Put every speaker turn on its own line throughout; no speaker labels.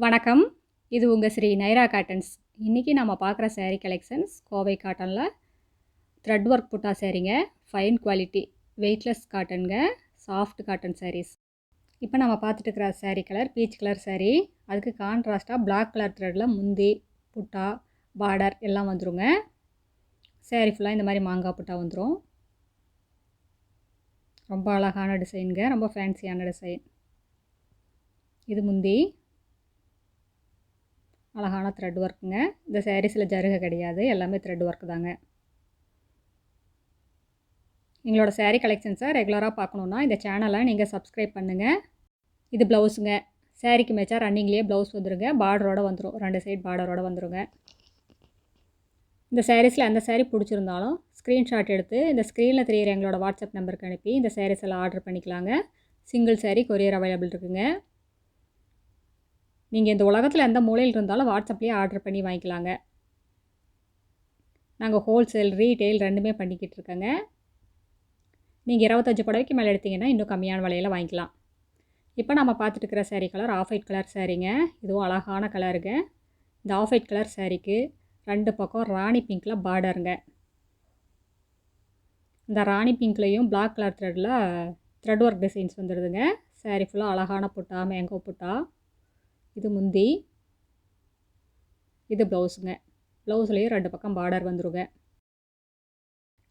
வணக்கம். இது உங்கள் ஸ்ரீ நைரா காட்டன்ஸ். இன்றைக்கி நம்ம பார்க்குற சேரீ கலெக்ஷன்ஸ் கோவை காட்டனில் த்ரெட் ஒர்க் புட்டா சேரீங்க. ஃபைன் குவாலிட்டி வெயிட்லெஸ் காட்டனுங்க. Soft cotton saris. இப்போ நம்ம பார்த்துட்டு இருக்கிற sari colour peach colour sari. அதுக்கு கான்ட்ராஸ்ட்டாக பிளாக் கலர் த்ரெட்டில் முந்தி புட்டா பார்டர் எல்லாம் வந்துருங்க. சேரீ ஃபுல்லாக இந்த மாதிரி மாங்காய் புட்டா வந்துடும். ரொம்ப அழகான டிசைனுங்க. ரொம்ப ஃபேன்சியான டிசைன். இது முந்தி அழகான த்ரெட் ஒர்க்குங்க. இந்த சாரீஸில் ஜருகை கிடையாது, எல்லாமே த்ரெட் ஒர்க் தாங்க. எங்களோட சேரீ கலெக்ஷன்ஸை ரெகுலராக பார்க்கணுன்னா இந்த சேனலை நீங்கள் சப்ஸ்கிரைப் பண்ணுங்கள். இது ப்ளவுஸுங்க. சேரீக்கு மேட்சாக ரன்னிங்லேயே ப்ளவுஸ் வந்துடுங்க. பார்டரோடு வந்துடும், 2 சைட் பார்டரோடு வந்துடுங்க. இந்த சாரீஸில் எந்த சேரீ பிடிச்சிருந்தாலும் ஸ்க்ரீன்ஷாட் எடுத்து இந்த ஸ்க்ரீனில் தெரியிற எங்களோட வாட்ஸ்அப் நம்பருக்கு அனுப்பி இந்த சாரீஸ் எல்லாம் ஆர்டர் பண்ணிக்கலாங்க. சிங்கிள் சேரீ கொரியர் அவைலபிள் இருக்குங்க. நீங்கள் இந்த உலகத்தில் எந்த மூலையில் இருந்தாலும் வாட்ஸ்அப்லேயே ஆர்டர் பண்ணி வாங்கிக்கலாங்க. நாங்கள் ஹோல்சேல் ரீட்டெயில் ரெண்டுமே பண்ணிக்கிட்டு இருக்கோங்க. நீங்கள் 25 புடவைக்கு மேலே எடுத்திங்கன்னா இன்னும் கம்மியான விலையில் வாங்கிக்கலாம். இப்போ நம்ம பார்த்துட்டு இருக்கிற sari colour off white colour சேரீங்க. இதுவும் அழகான கலருங்க. இந்த ஆஃப் ஒயிட் கலர் சேரீக்கு 2 பக்கம் ராணி பிங்க்கில் பார்டருங்க. இந்த ராணி பிங்க்லேயும் black colour thread work designs வந்துடுதுங்க. சேரீ ஃபுல்லாக அழகான புட்டா, மேங்கோ புட்டா. இது முந்தி, இது ப்ளவுஸுங்க. ப்ளவுஸ்லேயும் 2 பக்கம் பார்டர் வந்துருங்க.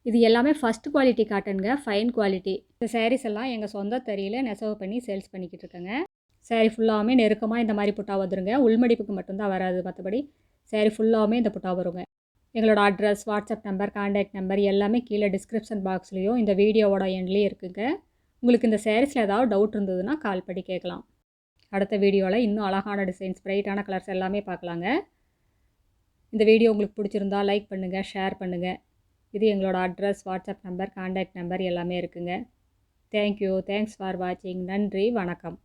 இது எல்லாமே ஃபஸ்ட் குவாலிட்டி காட்டனுங்க. Fine quality. இந்த சாரீஸ் எல்லாம் எங்கள் சொந்த தறியில் நெசவு பண்ணி சேல்ஸ் பண்ணிக்கிட்டு இருக்கேங்க. சாரீ ஃபுல்லாமே நெருக்கமாக இந்த மாதிரி புட்டா வந்துருங்க. உள்மடிப்புக்கு மட்டும்தான் வராது, மற்றபடி சாரீ ஃபுல்லாமே இந்த புட்டா வருங்க. எங்களோட address, WhatsApp number, contact number எல்லாமே கீழே டிஸ்கிரிப்ஷன் பாக்ஸ்லேயும் இந்த வீடியோவோட எண்ட்லேயும் இருக்குங்க. உங்களுக்கு இந்த சாரீஸில் ஏதாவது டவுட் இருந்ததுன்னா கால் பண்ணி கேட்கலாம். அடுத்த வீடியோவில் இன்னும் அழகான டிசைன்ஸ், பிரைட்டான கலர்ஸ் எல்லாமே பார்க்கலாங்க. இந்த வீடியோ உங்களுக்கு பிடிச்சிருந்தா லைக் பண்ணுங்கள், ஷேர் பண்ணுங்கள். இது எங்களோட address, WhatsApp number, contact number எல்லாமே இருக்குங்க. தேங்க்யூ. தேங்க்ஸ் ஃபார் வாட்சிங். நன்றி, வணக்கம்.